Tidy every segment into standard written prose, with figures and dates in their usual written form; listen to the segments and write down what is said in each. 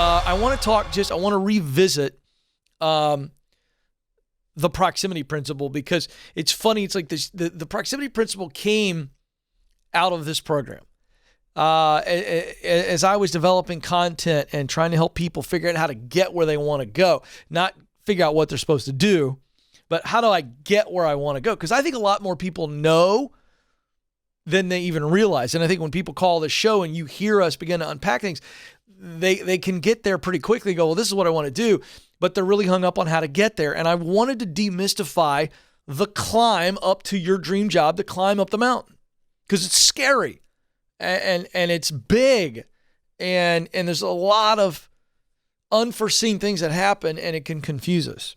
I want to revisit the proximity principle, because it's funny. It's like this, the proximity principle came out of this program. As I was developing content and trying to help people figure out how to get where they want to go, not figure out what they're supposed to do, but how do I get where I want to go? Because I think a lot more people know than they even realize. And I think when people call the show and you hear us begin to unpack things, they can get there pretty quickly and go, well, this is what I want to do, but they're really hung up on how to get there. And I wanted to demystify the climb up to your dream job, the climb up the mountain, because it's scary and it's big and there's a lot of unforeseen things that happen, and it can confuse us.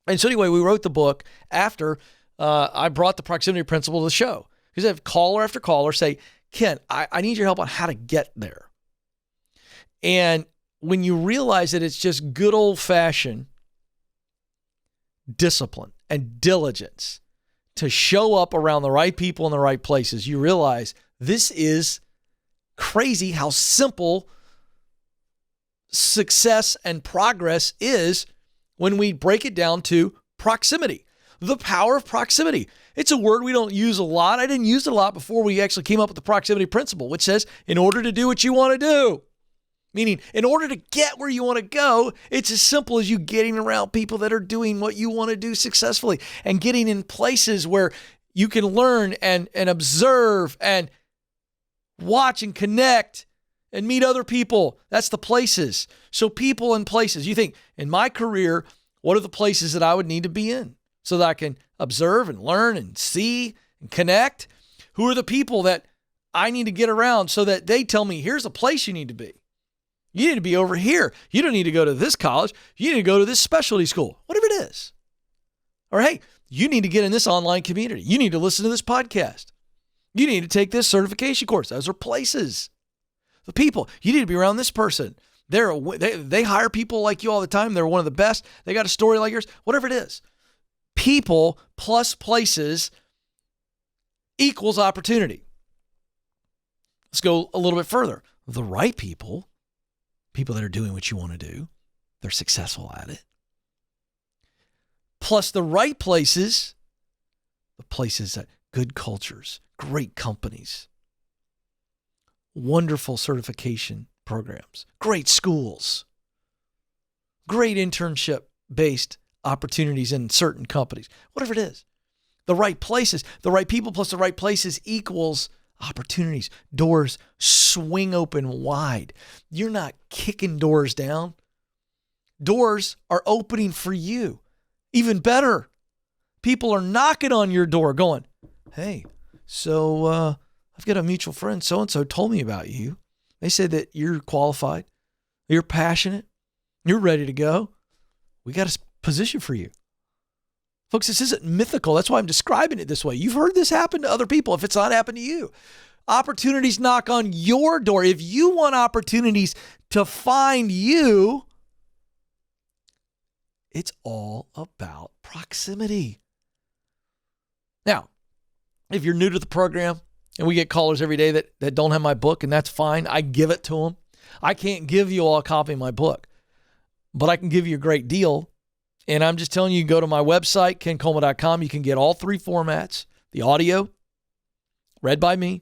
And so anyway, we wrote the book after I brought the proximity principle to the show, because I have caller after caller say, Ken, I need your help on how to get there. And when you realize that it's just good old-fashioned discipline and diligence to show up around the right people in the right places, you realize this is crazy how simple success and progress is when we break it down to proximity. The power of proximity. It's a word we don't use a lot. I didn't use it a lot before we actually came up with the proximity principle, which says, in order to do what you want to do, meaning in order to get where you want to go, it's as simple as you getting around people that are doing what you want to do successfully and getting in places where you can learn and observe and watch and connect and meet other people. That's the places. So people and places. You think, in my career, what are the places that I would need to be in so that I can observe and learn and see and connect? Who are the people that I need to get around so that they tell me, here's a place you need to be. You need to be over here. You don't need to go to this college. You need to go to this specialty school, whatever it is. Or, hey, you need to get in this online community. You need to listen to this podcast. You need to take this certification course. Those are places. The people, you need to be around this person. They hire people like you all the time. They're one of the best. They got a story like yours, whatever it is. People plus places equals opportunity. Let's go a little bit further. The right people that are doing what you want to do, they're successful at it. Plus the right places, the places that good cultures, great companies, wonderful certification programs, great schools, great internship-based opportunities in certain companies, whatever it is. The right places, the right people plus the right places equals opportunities. Doors swing open wide. You're not kicking doors down. Doors are opening for you. Even better, people are knocking on your door going, hey, so I've got a mutual friend, so-and-so told me about you. They said that you're qualified, you're passionate, you're ready to go. We got a position for you. Folks, this isn't mythical. That's why I'm describing it this way. You've heard this happen to other people if it's not happened to you. Opportunities knock on your door. If you want opportunities to find you, it's all about proximity. Now, if you're new to the program, and we get callers every day that don't have my book, and that's fine. I give it to them. I can't give you all a copy of my book, but I can give you a great deal. And I'm just telling you, go to my website, kencoleman.com. You can get all three formats, the audio, read by me,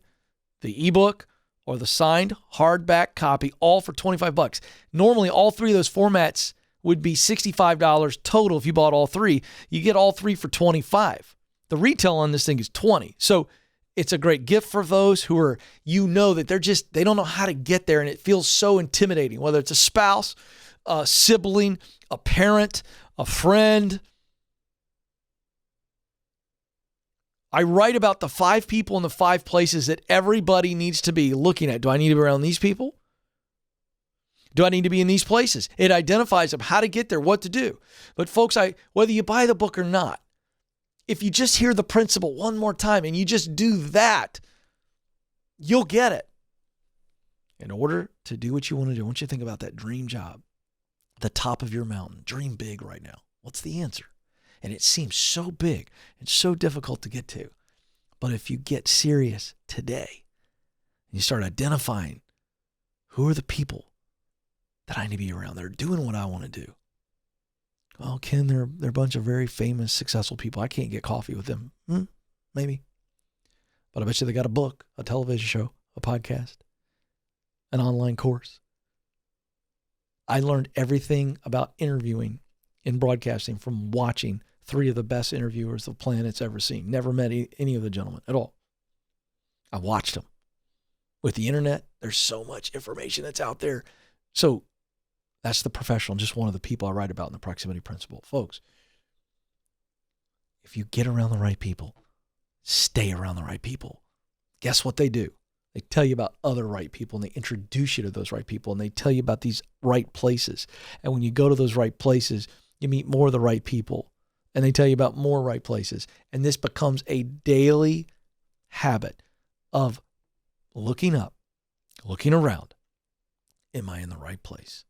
the ebook, or the signed hardback copy, all for $25. Normally, all three of those formats would be $65 total if you bought all three. You get all three for $25. The retail on this thing is $20. So it's a great gift for those who are, that they don't know how to get there, and it feels so intimidating, whether it's a spouse, a sibling, a parent, a friend. I write about the 5 people in the 5 places that everybody needs to be looking at. Do I need to be around these people? Do I need to be in these places? It identifies them, how to get there, what to do. But folks, whether you buy the book or not, if you just hear the principle one more time and you just do that, you'll get it. In order to do what you want to do, I want you to think about that dream job, the top of your mountain. Dream big right now. What's the answer? And it seems so big and so difficult to get to. But if you get serious today, and you start identifying who are the people that I need to be around. They're doing what I want to do. Well, Ken, they're a bunch of very famous, successful people. I can't get coffee with them. Maybe. But I bet you they got a book, a television show, a podcast, an online course. I learned everything about interviewing in broadcasting from watching 3 of the best interviewers the planet's ever seen. Never met any of the gentlemen at all. I watched them. With the internet, there's so much information that's out there. So that's the professional, just one of the people I write about in the proximity principle. Folks, if you get around the right people, stay around the right people. Guess what they do? They tell you about other right people, and they introduce you to those right people, and they tell you about these right places. And when you go to those right places, you meet more of the right people, and they tell you about more right places. And this becomes a daily habit of looking up, looking around. Am I in the right place?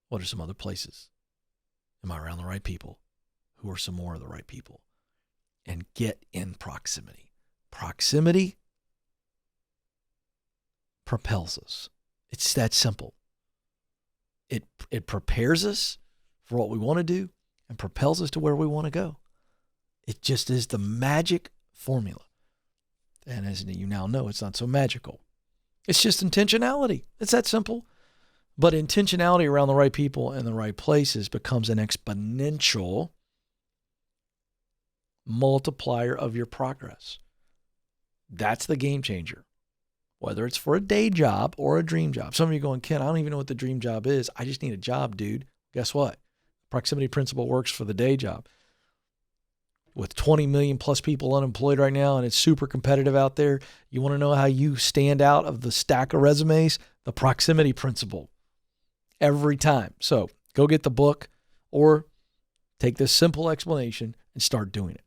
What are some other places? Am I around the right people? Who are some more of the right people? And get in proximity. Proximity propels us. It's that simple. It prepares us for what we want to do and propels us to where we want to go. It just is the magic formula. And as you now know, it's not so magical. It's just intentionality. It's that simple. But intentionality around the right people and the right places becomes an exponential multiplier of your progress. That's the game changer. Whether it's for a day job or a dream job. Some of you going, Ken, I don't even know what the dream job is. I just need a job, dude. Guess what? Proximity principle works for the day job. With 20 million plus people unemployed right now, and it's super competitive out there, you want to know how you stand out of the stack of resumes? The proximity principle. Every time. So go get the book or take this simple explanation and start doing it.